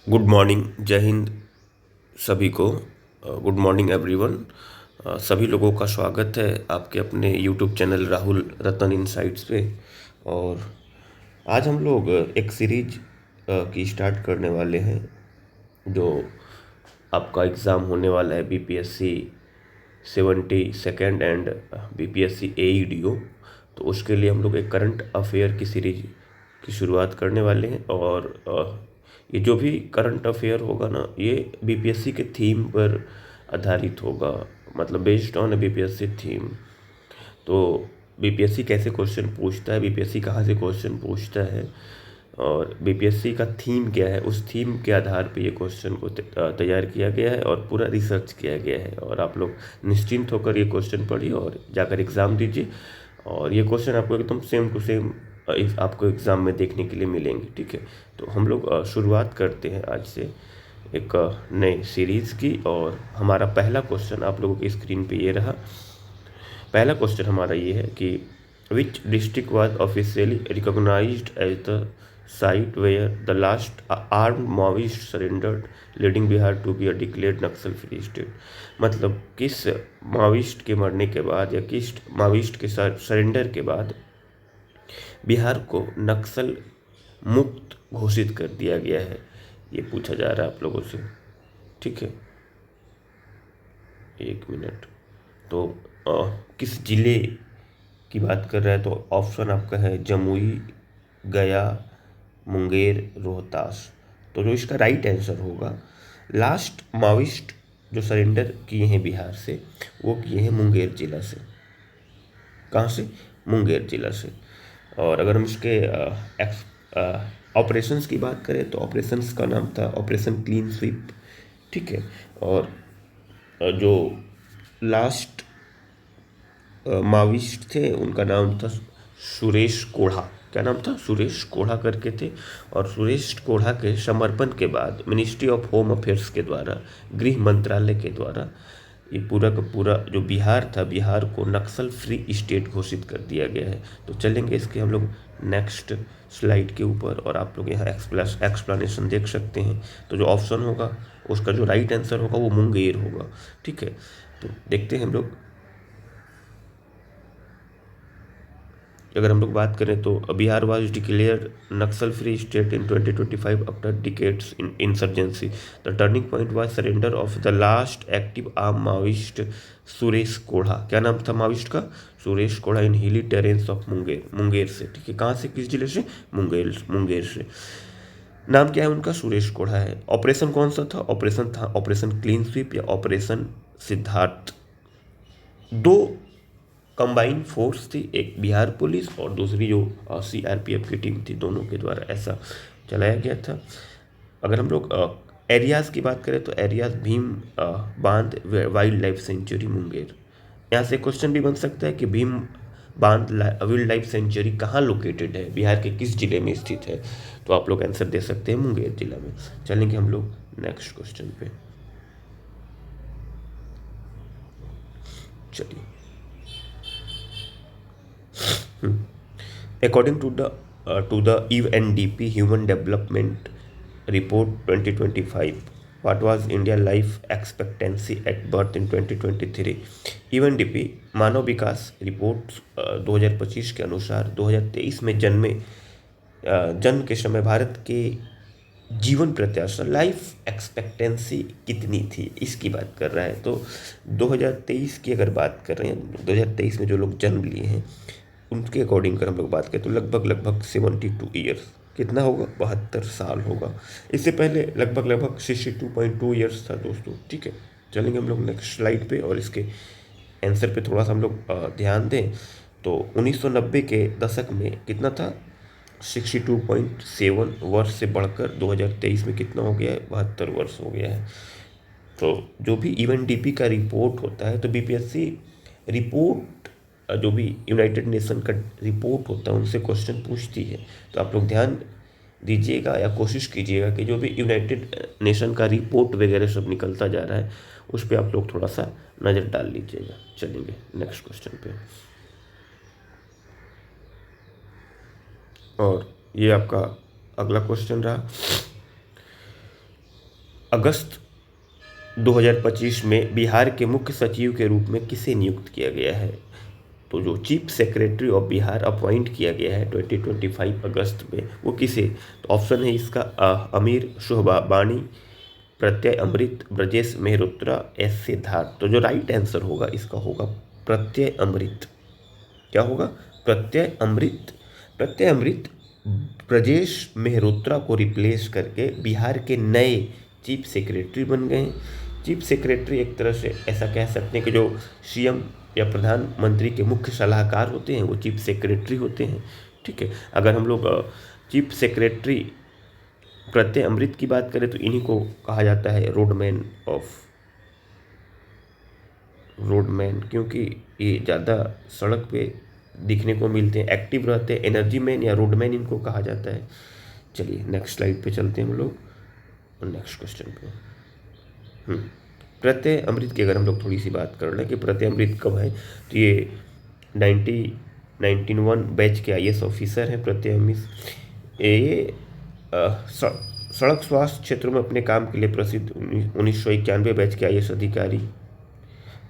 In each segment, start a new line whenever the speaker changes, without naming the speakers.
Good morning, जय हिंद सभी को। Good morning everyone. सभी लोगों का स्वागत है आपके अपने यूट्यूब चैनल राहुल रतन इनसाइट्स पे। और आज हम लोग एक सीरीज की स्टार्ट करने वाले हैं जो आपका एग्ज़ाम होने वाला है बीपीएससी 72nd एंड बीपीएससी एईडीओ। तो उसके लिए हम लोग एक करंट अफेयर की सीरीज की शुरुआत करने वाले हैं। और ये जो भी करंट अफेयर होगा ना, ये बीपीएससी के थीम पर आधारित होगा, मतलब बेस्ड ऑन बीपीएससी थीम। तो बीपीएससी कैसे क्वेश्चन पूछता है, बीपीएससी कहाँ से क्वेश्चन पूछता है और बीपीएससी का थीम क्या है, उस थीम के आधार पे ये क्वेश्चन को तैयार किया गया है और पूरा रिसर्च किया गया है। और आप लोग निश्चिंत होकर ये क्वेश्चन पढ़िए और जाकर एग्ज़ाम दीजिए। और ये क्वेश्चन आपको एकदम सेम टू सेम आपको एग्ज़ाम में देखने के लिए मिलेंगे, ठीक है। तो हम लोग शुरुआत करते हैं आज से एक नए सीरीज़ की। और हमारा पहला क्वेश्चन आप लोगों की स्क्रीन पे ये रहा। पहला क्वेश्चन हमारा ये है कि which district was officially recognised as the site where the last armed Maoist surrendered, leading Bihar to be a declared Naxal free state. मतलब किस माओइस्ट के मरने के बाद या किस माओइस्ट के सरेंडर के बाद बिहार को नक्सल मुक्त घोषित कर दिया गया है, ये पूछा जा रहा है आप लोगों से, ठीक है। एक मिनट। तो किस जिले की बात कर रहा है, तो ऑप्शन आपका है जमुई, गया, मुंगेर, रोहतास। तो जो इसका राइट आंसर होगा, लास्ट माओइस्ट जो सरेंडर किए हैं बिहार से, वो किए हैं मुंगेर जिला से। कहाँ से? मुंगेर जिला से। और अगर हम इसके ऑपरेशंस की बात करें तो ऑपरेशंस का नाम था ऑपरेशन क्लीन स्वीप, ठीक है। और जो लास्ट माविस्ट थे उनका नाम था सुरेश कोढ़ा। क्या नाम था? सुरेश कोढ़ा करके थे। और सुरेश कोढ़ा के समर्पण के बाद मिनिस्ट्री ऑफ होम अफेयर्स के द्वारा, गृह मंत्रालय के द्वारा, ये पूरा का पूरा जो बिहार था, बिहार को नक्सल फ्री स्टेट घोषित कर दिया गया है। तो चलेंगे इसके हम लोग नेक्स्ट स्लाइड के ऊपर और आप लोग यहाँ एक्सप्लेनेशन देख सकते हैं। तो जो ऑप्शन होगा उसका जो राइट आंसर होगा वो मुंगेर होगा, ठीक है। तो देखते हैं हम लोग। अगर हम लोग बात करें तो Bihar was declare Naxal free state in 2025 after decades in insurgency. The turning point was surrender of the last active arm Maoist Suresh Kodha. क्या नाम था माओइस्ट का? सुरेश कोढ़ा, इन हिली टेरेंस ऑफ मुंगेर। मुंगेर से, ठीक है। कहाँ से, किस जिले से? मुंगेर से। नाम क्या है उनका? सुरेश कोढ़ा है। ऑपरेशन कौन सा था? ऑपरेशन था ऑपरेशन क्लीन स्वीप या ऑपरेशन सिद्धार्थ। दो कंबाइंड फोर्स थी, एक बिहार पुलिस और दूसरी जो सीआरपीएफ की टीम थी, दोनों के द्वारा ऐसा चलाया गया था। अगर हम लोग एरियाज़ की बात करें तो एरियाज भीम बांध वाइल्ड लाइफ सेंचुरी मुंगेर। यहाँ से क्वेश्चन भी बन सकता है कि भीम बांध वाइल्ड लाइफ सेंचुरी कहाँ लोकेटेड है, बिहार के किस जिले में स्थित है। तो आप लोग आंसर दे सकते हैं मुंगेर जिला में। चलेंगे हम लोग नेक्स्ट क्वेश्चन पे। चलिए। According to the UNDP Human Development Report 2025, what was India life expectancy at birth in 2023? UNDP Manav Vikas report 2025 के अनुसार 2023 में जन्म के समय भारत के जीवन प्रत्याशा, लाइफ एक्सपेक्टेंसी कितनी थी, इसकी बात कर रहा है। तो 2023 की अगर बात कर रहे हैं, 2023 में जो लोग जन्म लिए हैं उनके अकॉर्डिंग अगर हम लोग बात करें तो लगभग 72 ईयर्स। कितना होगा? 72 साल होगा। इससे पहले लगभग 62.2 ईयर्स था दोस्तों, ठीक है। चलेंगे हम लोग नेक्स्ट स्लाइड पे और इसके आंसर पे थोड़ा सा हम लोग ध्यान दें। तो 1990 के दशक में कितना था? 62.7 वर्ष से बढ़कर 2023 में कितना हो गया है? 72 वर्ष हो गया है। तो जो भी यूएनडीपी का रिपोर्ट होता है, तो बीपीएससी रिपोर्ट जो भी यूनाइटेड नेशन का रिपोर्ट होता है उनसे क्वेश्चन पूछती है। तो आप लोग ध्यान दीजिएगा या कोशिश कीजिएगा कि जो भी यूनाइटेड नेशन का रिपोर्ट वगैरह सब निकलता जा रहा है उस पर आप लोग थोड़ा सा नज़र डाल लीजिएगा। चलेंगे नेक्स्ट क्वेश्चन पे। और ये आपका अगला क्वेश्चन रहा। अगस्त 2025 में बिहार के मुख्य सचिव के रूप में किसे नियुक्त किया गया है? तो जो chief secretary of Bihar appoint किया गया है 2025 अगस्त में, वो किसे? तो ऑप्शन है इसका अमीर सुहबाबानी, प्रत्यय अमृत, ब्रजेश मेहरोत्रा, एस सिद्धार्थ। तो जो राइट आंसर होगा इसका होगा प्रत्यय अमृत। क्या होगा? प्रत्यय अमृत। प्रत्यय अमृत ब्रजेश मेहरोत्रा को रिप्लेस करके बिहार के नए चीफ सेक्रेटरी बन गए। चीफ सेक्रेटरी एक तरह से ऐसा कह सकते हैं कि जो सीएम या प्रधानमंत्री के मुख्य सलाहकार होते हैं वो चीफ सेक्रेटरी होते हैं। ठीक है, अगर हम लोग चीफ सेक्रेटरी प्रत्यय अमृत की बात करें तो इन्हीं को कहा जाता है रोडमैन, क्योंकि ये ज़्यादा सड़क पे दिखने को मिलते हैं, एक्टिव रहते हैं। एनर्जी मैन या रोडमैन इनको कहा जाता है। चलिए नेक्स्ट स्लाइड पे चलते हैं हम लोग और नेक्स्ट क्वेश्चन पे। प्रत्यय अमृत की अगर हम लोग थोड़ी सी बात कर लें कि प्रत्यय अमृत कब है, तो ये 1991 बैच के आईएएस ऑफिसर हैं प्रत्यय अमृत। ये सड़क स्वास्थ्य क्षेत्रों में अपने काम के लिए प्रसिद्ध 1991 बैच के आईएएस अधिकारी।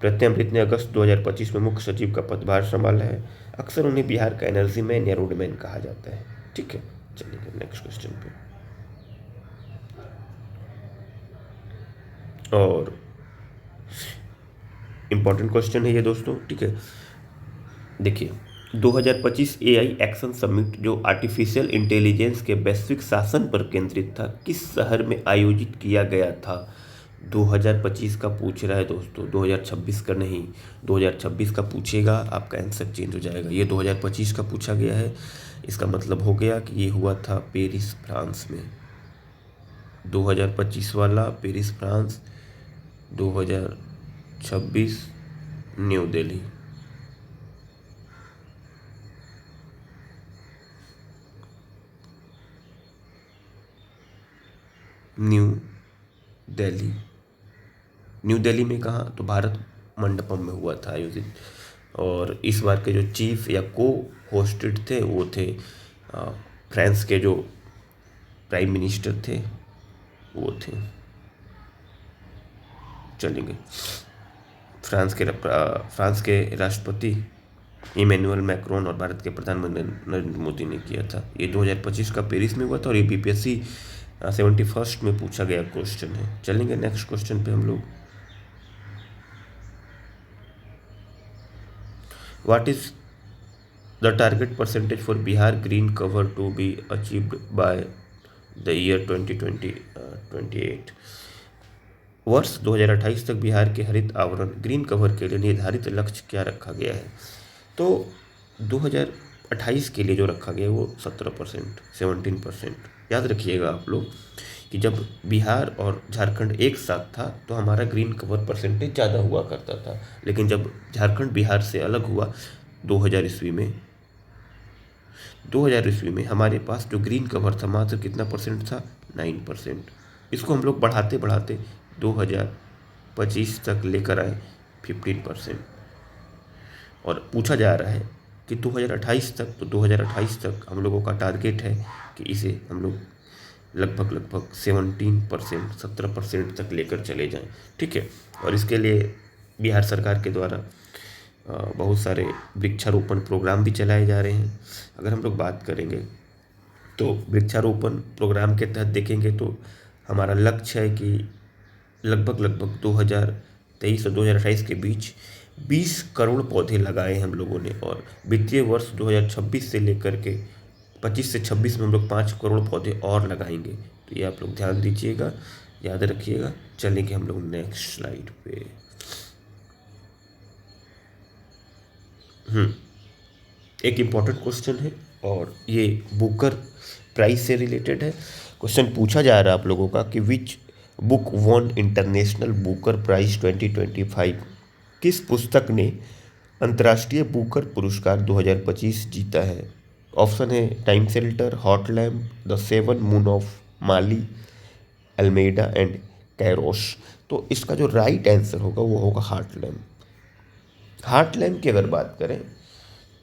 प्रत्यय अमृत ने अगस्त 2025 में मुख्य सचिव का पदभार संभाला है। अक्सर उन्हें बिहार का एनर्जी मैन या रोडमैन कहा जाता है। ठीक है, चलिए नेक्स्ट क्वेश्चन पे। और इम्पॉर्टेंट क्वेश्चन है ये दोस्तों। ठीक है, देखिए 2025 एआई एक्शन समिट जो आर्टिफिशियल इंटेलिजेंस के वैश्विक शासन पर केंद्रित था, किस शहर में आयोजित किया गया था? 2025 का पूछ रहा है दोस्तों, 2026 का नहीं। 2026 का पूछेगा आपका आंसर चेंज हो जाएगा। ये 2025 का पूछा गया है, इसका मतलब हो गया कि ये हुआ था पेरिस फ्रांस में। 2025 वाला Paris France, 2026 new Delhi. New Delhi. New Delhi में कहाँ? तो भारत मंडपम में हुआ था आयोजित। और इस बार के जो चीफ या को होस्टेड थे वो थे फ्रांस के जो प्राइम मिनिस्टर थे वो थे, चलेंगे फ्रांस के राष्ट्रपति इमैनुअल मैक्रोन और भारत के प्रधानमंत्री नरेंद्र मोदी ने किया था। ये 2025 का पेरिस में हुआ था और ये बीपीएससी 71 में पूछा गया क्वेश्चन है। चलेंगे नेक्स्ट क्वेश्चन पे हम लोग। What is the target percentage for Bihar green cover to be achieved by the year 2028? वर्ष 2028 तक बिहार के हरित आवरण ग्रीन कवर के लिए निर्धारित लक्ष्य क्या रखा गया है? तो 2028 के लिए जो रखा गया है वो 17%, 17%। याद रखिएगा आप लोग कि जब बिहार और झारखंड एक साथ था तो हमारा ग्रीन कवर परसेंटेज ज़्यादा हुआ करता था, लेकिन जब झारखंड बिहार से अलग हुआ 2000 ईस्वी में हमारे पास जो ग्रीन कवर था मात्र कितना परसेंट था? 9%। इसको हम लोग बढ़ाते बढ़ाते 2025 तक लेकर आए 15%। और पूछा जा रहा है कि 2028 तक, तो 2028 तक हम लोगों का टारगेट है कि इसे हम लोग लगभग 17%, 17% तक लेकर चले जाएं। ठीक है, और इसके लिए बिहार सरकार के द्वारा बहुत सारे वृक्षारोपण प्रोग्राम भी चलाए जा रहे हैं। अगर हम लोग बात करेंगे तो वृक्षारोपण प्रोग्राम के तहत देखेंगे तो हमारा लक्ष्य है कि लगभग 2023 और 2028 के बीच 20 करोड़ पौधे लगाए हम लोगों ने, और वित्तीय वर्ष 2026 से लेकर के 25 से 26 में हम लोग 5 करोड़ पौधे और लगाएंगे। तो ये आप लोग ध्यान दीजिएगा, याद रखिएगा। चलेंगे हम लोग नेक्स्ट स्लाइड पे। एक इम्पॉर्टेंट क्वेश्चन है और ये बुकर प्राइज से रिलेटेड है। क्वेश्चन पूछा जा रहा है आप लोगों का कि which book won International Booker prize 2025? किस पुस्तक ने अंतर्राष्ट्रीय बुकर पुरस्कार 2025 जीता है? ऑप्शन है time shelter, heart lamp, the seven moon of Maali, Almeida and Kairos. तो इसका जो राइट आंसर होगा वो होगा हार्ट लैम्प। हार्ट लैम्प की अगर बात करें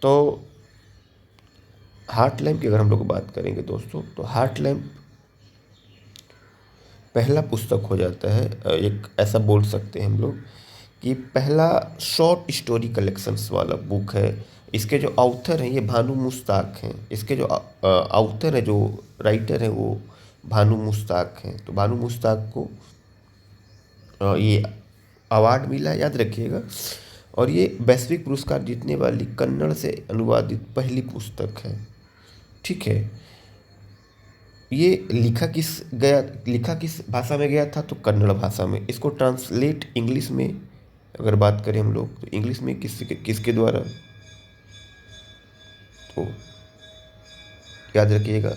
तो हार्ट लैम्प की अगर हम लोग बात करेंगे दोस्तों तो हार्ट लैम्प पहला पुस्तक हो जाता है, एक ऐसा बोल सकते हैं हम लोग कि पहला शॉर्ट स्टोरी कलेक्शंस वाला बुक है। इसके जो ऑथर हैं ये भानु मुश्ताक हैं। इसके जो ऑथर है, जो राइटर है, वो भानु मुश्ताक हैं। तो भानु मुश्ताक को ये अवार्ड मिला है, याद रखिएगा। और ये वैश्विक पुरस्कार जीतने वाली कन्नड़ से अनुवादित पहली पुस्तक है। ठीक है। ये लिखा किस भाषा में गया था? तो कन्नड़ भाषा में। इसको ट्रांसलेट इंग्लिश में अगर बात करें हम लोग, तो इंग्लिश में किसके द्वारा? तो याद रखिएगा,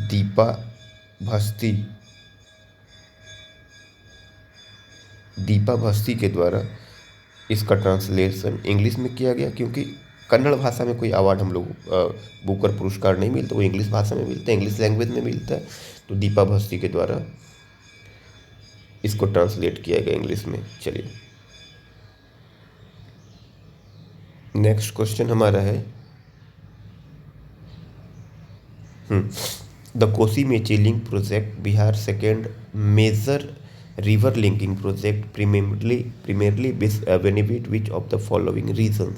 दीपा भस्ती, दीपा भस्ती के द्वारा इसका ट्रांसलेशन इंग्लिश में किया गया। क्योंकि कन्नड़ भाषा में कोई अवार्ड हम लोग बुकर पुरस्कार नहीं मिलता, वो इंग्लिश भाषा में मिलता है, इंग्लिश लैंग्वेज में मिलता है। तो दीपा भस्ती के द्वारा इसको ट्रांसलेट किया गया इंग्लिश में। चलिए, नेक्स्ट क्वेश्चन हमारा है, the Kosi Mechi link project Bihar second major river linking project primarily benefit which of the following reasons?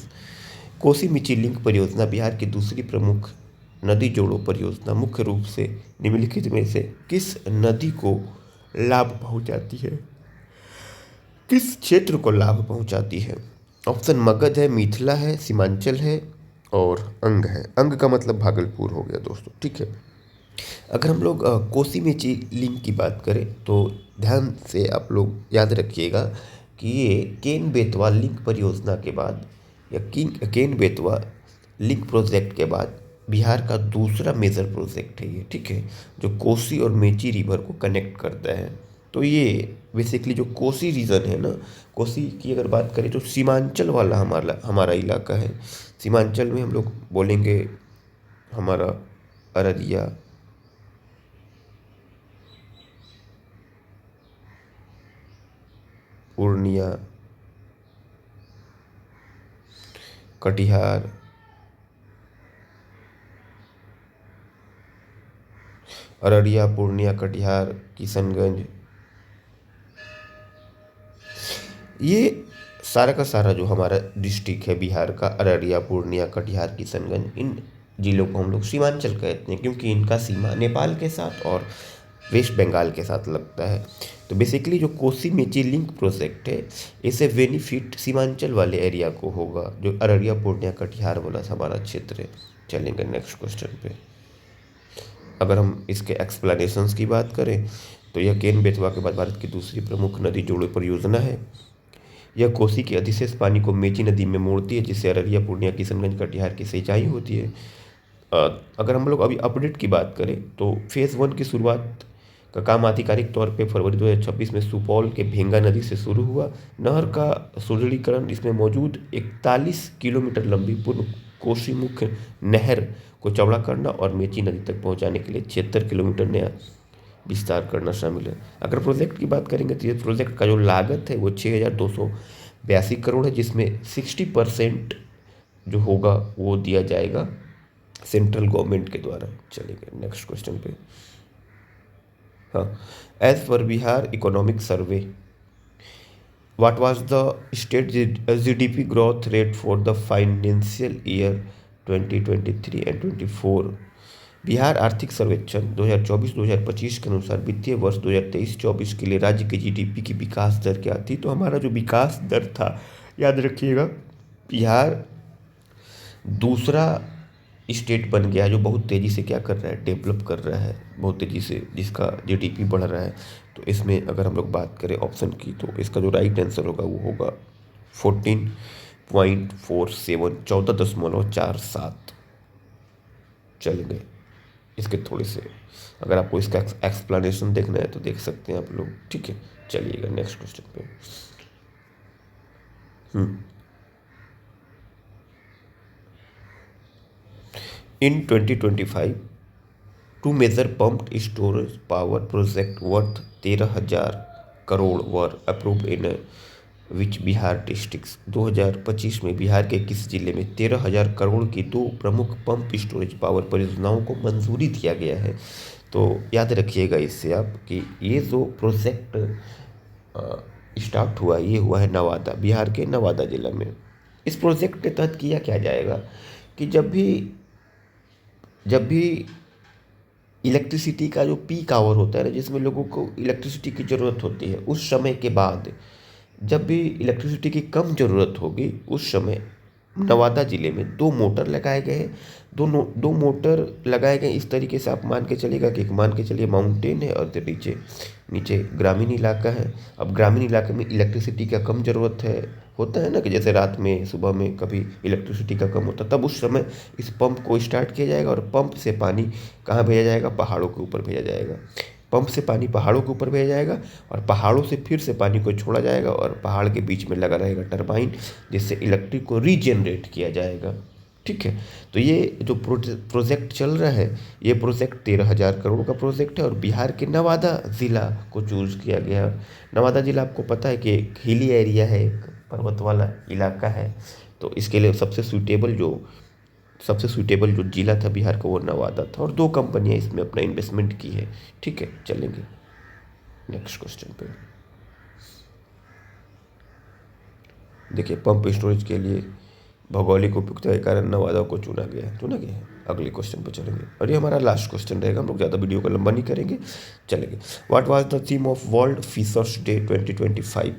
Kosi Mechi link परियोजना बिहार की दूसरी प्रमुख नदी जोड़ो परियोजना मुख्य रूप से निम्नलिखित में से किस नदी को लाभ पहुंचाती है? किस क्षेत्र को लाभ पहुंचाती है? ऑप्शन मगध है, मिथिला है, सीमांचल है और अंग है। अंग का मतलब भागलपुर हो गया दोस्तों। ठीक है। अगर हम लोग कोसी मेची लिंक की बात करें तो ध्यान से आप लोग याद रखिएगा कि ये केन बेतवा लिंक परियोजना के बाद या केन बेतवा लिंक प्रोजेक्ट के बाद बिहार का दूसरा मेजर प्रोजेक्ट है ये। ठीक है, जो कोसी और मेची रिवर को कनेक्ट करता है। तो ये बेसिकली जो कोसी रीजन है ना, कोसी की अगर बात करें तो सीमांचल वाला हमारा इलाका है। सीमांचल में हम लोग बोलेंगे हमारा अररिया, पूर्णिया, कटिहार, अररिया, पूर्णिया, कटिहार, किशनगंज, ये सारा का सारा जो हमारा डिस्ट्रिक्ट है बिहार का, अररिया, पूर्णिया, कटिहार, किशनगंज, इन जिलों को हम लोग सीमांचल कहते हैं क्योंकि इनका सीमा नेपाल के साथ और वेस्ट बंगाल के साथ लगता है। तो बेसिकली जो कोसी मेची लिंक प्रोजेक्ट है, इससे बेनिफिट सीमांचल वाले एरिया को होगा, जो अररिया, पूर्णिया, कटिहार वाला हमारा क्षेत्र है। चलेंगे नेक्स्ट क्वेश्चन पे। अगर हम इसके एक्सप्लेनेशंस की बात करें तो यह केन बेतवा के बाद भारत की दूसरी प्रमुख नदी जोड़ो परियोजना है। यह कोसी के अधिशेष पानी को मेची नदी में मोड़ती है, जिससे अररिया, पूर्णिया, किशनगंज, कटिहार की सिंचाई होती है। अगर हम लोग अभी अपडेट की बात करें तो फेज़ 1 की शुरुआत का काम आधिकारिक तौर पे फरवरी 2026 में सुपौल के भेंगा नदी से शुरू हुआ। नहर का सुदृढ़ीकरण, इसमें मौजूद 41 किलोमीटर लंबी पूर्व कोसी मुख्य नहर को चौड़ा करना और मेची नदी तक पहुंचाने के लिए 76 किलोमीटर नया विस्तार करना शामिल है। अगर प्रोजेक्ट की बात करेंगे तो ये प्रोजेक्ट का जो लागत है वो 6,282 करोड़ है, जिसमें 60% जो होगा वो दिया जाएगा सेंट्रल गवर्नमेंट के द्वारा। चलेंगे नेक्स्ट क्वेश्चन पे। हाँ, एज पर Bihar economic survey, what was the state GDP growth rate for the financial year 2023 and 24? Bihar आर्थिक सर्वेक्षण 2024-2025 के अनुसार वित्तीय वर्ष 2023-24 के लिए राज्य के जीडीपी की विकास दर क्या थी? तो हमारा जो विकास दर था, याद रखिएगा, बिहार दूसरा स्टेट बन गया है जो बहुत तेज़ी से क्या कर रहा है, डेवलप कर रहा है बहुत तेज़ी से, जिसका जीडीपी बढ़ रहा है। तो इसमें अगर हम लोग बात करें ऑप्शन की तो इसका जो राइट आंसर होगा वो होगा 14.47, 14.47। चलेंगे इसके थोड़े से, अगर आपको इसका एक्सप्लेनेशन देखना है तो देख सकते हैं आप लोग। ठीक है, चलिएगा नेक्स्ट क्वेश्चन पे। In 2025, two major pumped storage power projects worth 13,000 crore were approved in which Bihar districts? 2025 में बिहार के किस जिले में 13,000 करोड़ की दो प्रमुख पंप स्टोरेज पावर परियोजनाओं को मंजूरी दिया गया है? तो याद रखिएगा इससे आप कि ये जो प्रोजेक्ट स्टार्ट हुआ, ये हुआ है नवादा, बिहार के नवादा ज़िला में। इस प्रोजेक्ट के तहत किया क्या जाएगा कि जब भी इलेक्ट्रिसिटी का जो पीक आवर होता है ना, जिसमें लोगों को इलेक्ट्रिसिटी की ज़रूरत होती है, उस समय के बाद जब भी इलेक्ट्रिसिटी की कम ज़रूरत होगी, उस समय नवादा ज़िले में दो मोटर लगाए गए हैं। दो मोटर लगाए गए इस तरीके से आप मान के चलिएगा कि एक मान के चलिए माउंटेन है और नीचे नीचे ग्रामीण इलाका है। अब ग्रामीण इलाके में इलेक्ट्रिसिटी का कम ज़रूरत है, होता है ना कि जैसे रात में सुबह में कभी इलेक्ट्रिसिटी का कम होता है, तब उस समय इस पंप को स्टार्ट किया जाएगा और पंप से पानी कहाँ भेजा जाएगा, पहाड़ों के ऊपर भेजा जाएगा। पंप से पानी पहाड़ों के ऊपर भेजा जाएगा और पहाड़ों से फिर से पानी को छोड़ा जाएगा और पहाड़ के बीच में लगा रहेगा टरबाइन, जिससे इलेक्ट्रिक को रीजनरेट किया जाएगा। ठीक है, तो ये जो प्रोजेक्ट चल रहा है, ये प्रोजेक्ट 13,000 करोड़ का प्रोजेक्ट है और बिहार के नवादा ज़िला को चूज़ किया गया। नवादा ज़िला आपको पता है कि एक हिली एरिया है, एक पर्वत वाला इलाका है, तो इसके लिए सबसे सूटेबल जो ज़िला था बिहार का वो नवादा था और 2 कंपनियां इसमें अपना इन्वेस्टमेंट की है। ठीक है, चलेंगे नेक्स्ट क्वेश्चन पे। देखिए, पंप स्टोरेज के लिए भौगोलिक उपयुक्तता के कारण नवादा को चुना गया है। अगले क्वेश्चन पे चलेंगे और ये हमारा लास्ट क्वेश्चन रहेगा, हम लोग ज़्यादा वीडियो को लंबा नहीं करेंगे। चलेंगे, what was the theme of World Fishers Day 2025?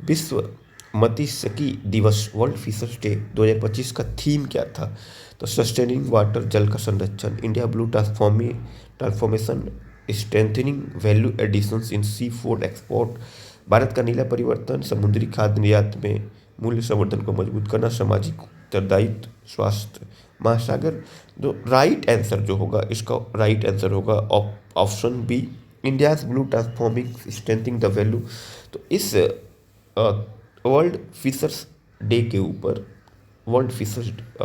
विश्व मत्स्यिकी दिवस वर्ल्ड फिशर्स डे 2025 का थीम क्या था? तो सस्टेनिंग वाटर, जल का संरक्षण, India blue transformation, strengthening value additions in seafood export, Bharat का नीला परिवर्तन, समुद्री खाद्य निर्यात में मूल्य संवर्धन को मजबूत करना, सामाजिक उत्तरदायित्व, स्वास्थ्य महासागर। जो राइट आंसर जो होगा, इसका राइट आंसर होगा option B, India's blue transforming strengthening the value. तो इस वर्ल्ड फिशर्स डे के ऊपर,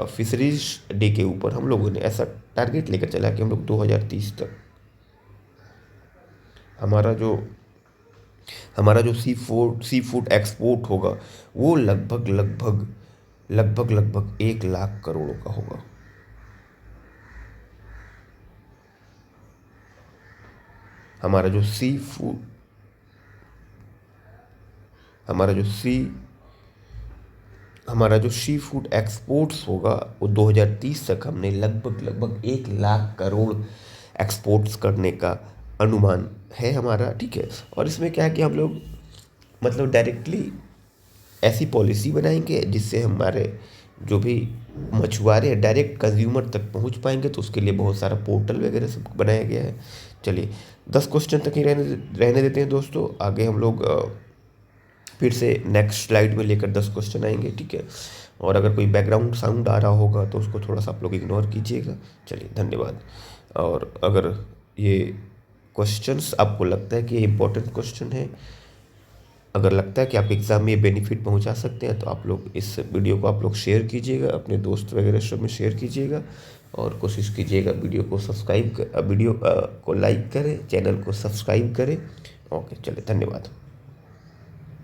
फिशरीज डे के ऊपर हम लोगों ने ऐसा टारगेट लेकर चला कि हम लोग 2030 तक हमारा जो सी फूड एक्सपोर्ट होगा वो लगभग 1 लाख करोड़ का होगा। हमारा जो सी फूड एक्सपोर्ट्स होगा वो 2030 तक हमने लगभग 1 लाख करोड़ एक्सपोर्ट्स करने का अनुमान है हमारा। ठीक है, और इसमें क्या है कि हम लोग मतलब डायरेक्टली ऐसी पॉलिसी बनाएंगे जिससे हमारे जो भी मछुआरे हैं डायरेक्ट कंज्यूमर तक पहुंच पाएंगे, तो उसके लिए बहुत सारा पोर्टल वगैरह सब बनाया गया है। चलिए 10 क्वेश्चन तक ही रहने देते हैं दोस्तों, आगे हम लोग फिर से नेक्स्ट स्लाइड में लेकर 10 क्वेश्चन आएंगे। ठीक है, और अगर कोई बैकग्राउंड साउंड आ रहा होगा तो उसको थोड़ा सा आप लोग इग्नोर कीजिएगा। चलिए, धन्यवाद। और अगर ये क्वेश्चंस आपको लगता है कि ये इंपॉर्टेंट क्वेश्चन है, अगर लगता है कि आप एग्ज़ाम में ये बेनिफिट पहुंचा सकते हैं, तो आप लोग इस वीडियो को आप लोग शेयर कीजिएगा, अपने दोस्त वगैरह सब में शेयर कीजिएगा और कोशिश कीजिएगा वीडियो को लाइक करें, चैनल को सब्सक्राइब करें। ओके, चलिए, धन्यवाद।